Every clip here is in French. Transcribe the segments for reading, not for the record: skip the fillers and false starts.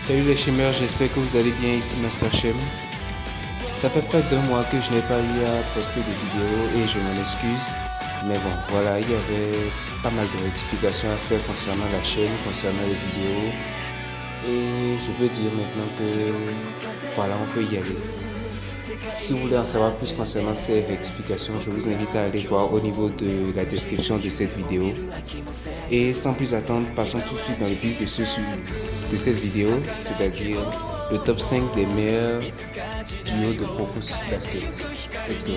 Salut les chimères, j'espère que vous allez bien, ici Master Chem. Ça fait près d'un mois que je n'ai pas eu à poster des vidéos et je m'en excuse. Mais bon, voilà, il y avait pas mal de rectifications à faire concernant la chaîne, concernant les vidéos. Et je peux dire maintenant que voilà, on peut y aller. Si vous voulez en savoir plus concernant ces rectifications, je vous invite à aller voir au niveau de la description de cette vidéo. Et sans plus attendre, passons tout de suite dans le vif de cette vidéo, c'est-à-dire le top 5 des meilleurs duos de Crocus Basket. Let's go!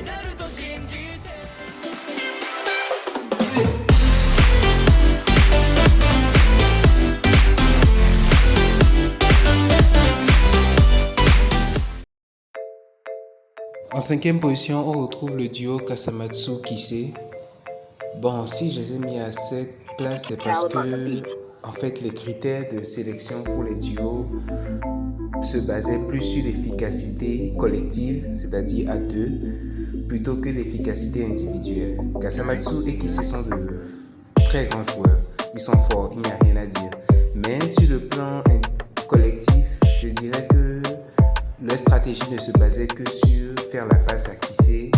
En cinquième position, on retrouve le duo Kasamatsu Kise. Bon, si je les ai mis à cette place, c'est parce que, en fait, les critères de sélection pour les duos se basaient plus sur l'efficacité collective, c'est-à-dire à deux, plutôt que l'efficacité individuelle. Kasamatsu et Kise sont de très grands joueurs. Ils sont forts, il n'y a rien à dire. Mais sur le plan collectif, je dirais que leur stratégie ne se basait que sur faire la passe à Kise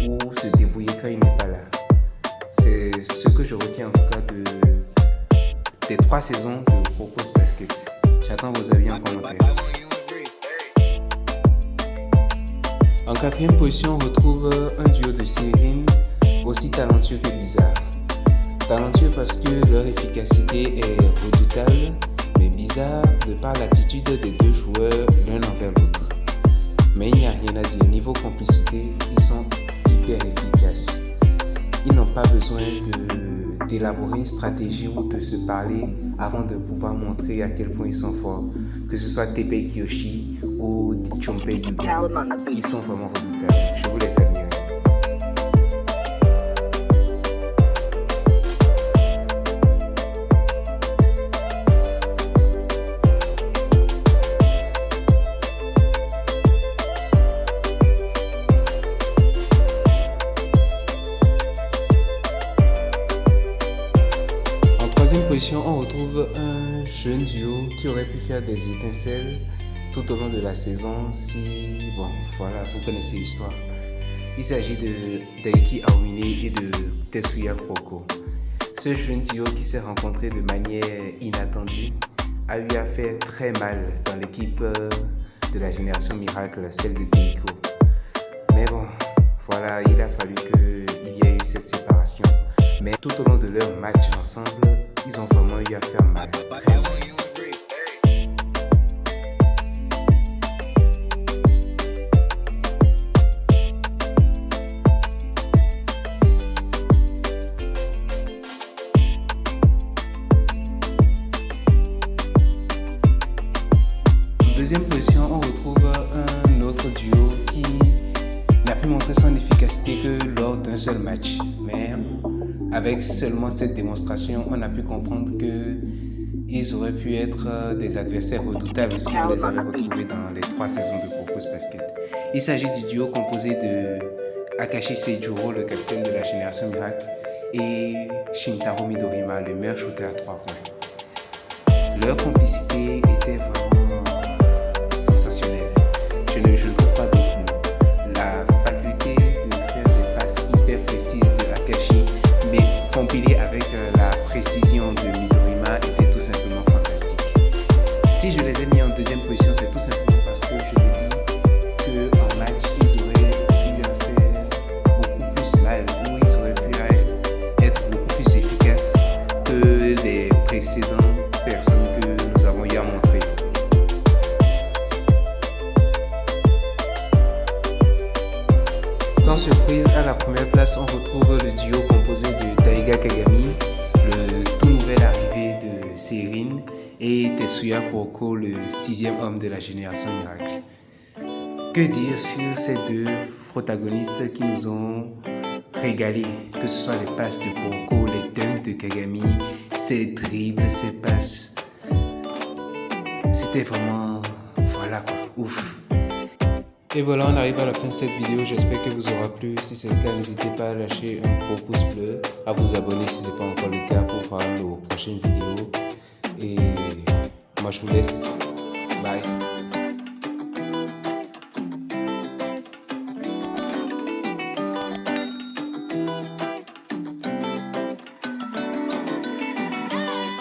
ou se débrouiller quand il n'est pas là. C'est ce que je retiens en tout cas des 3 saisons de Crocus Basket. J'attends vos avis en commentaire. En quatrième position, on retrouve un duo de Serine aussi talentueux que bizarre. Talentueux parce que leur efficacité est redoutable, mais bizarre de par l'attitude des deux joueurs l'un envers l'autre. Mais il n'y a rien à dire, niveau complicité, ils sont hyper efficaces. Ils n'ont pas besoin d'élaborer une stratégie ou de se parler avant de pouvoir montrer à quel point ils sont forts. Que ce soit Teppei Kiyoshi ou Chonpei Yuga, ils sont vraiment redoutables. Je vous laisse admirer. En troisième position, on retrouve un jeune duo qui aurait pu faire des étincelles tout au long de la saison si, bon, voilà, vous connaissez l'histoire. Il s'agit de Daiki Aomine et de Tetsuya Kuroko. Ce jeune duo qui s'est rencontré de manière inattendue a eu à faire très mal dans l'équipe de la génération miracle, celle de Teiko. Mais bon, voilà, il a fallu qu'il y ait eu cette séparation. Mais tout au long de leur match ensemble, ils ont vraiment eu à faire mal, très mal. En deuxième position, on retrouve un autre duo qui n'a pu montrer son efficacité que lors d'un seul match. Mais avec seulement cette démonstration, on a pu comprendre qu'ils auraient pu être des adversaires redoutables si on les avait retrouvés dans les 3 saisons de Crocus Basket. Il s'agit du duo composé de Akashi Seijuro, le capitaine de la génération miracle, et Shintaro Midorima, le meilleur shooter à 3 points. Leur complicité était vraiment sensationnelle. Je ne trouve pas d'autres mots. La faculté de faire des passes hyper précises de Akashi, mais compilée avec la précision de Midorima, était tout simplement fantastique. Si je les ai mis en deuxième position, c'est tout simplement parce que je me dis qu'en match, ils auraient pu faire beaucoup plus mal, ou ils auraient pu être beaucoup plus efficaces que les précédentes personnes que nous avons eu à montrer. Sans surprise, à la première place, on retrouve le duo composé de Taiga Kagami, le tout nouvel arrivé de Serine, et Tetsuya Kuroko, le 6e homme de la génération miracle. Que dire sur ces deux protagonistes qui nous ont régalés, que ce soit les passes de Kuroko, les dunks de Kagami, ses dribbles, ses passes. C'était vraiment, voilà quoi, ouf. Et voilà, on arrive à la fin de cette vidéo. J'espère qu'elle vous aura plu. Si c'est le cas, n'hésitez pas à lâcher un gros pouce bleu, à vous abonner si ce n'est pas encore le cas pour voir nos prochaines vidéos. Et moi, je vous laisse. Bye.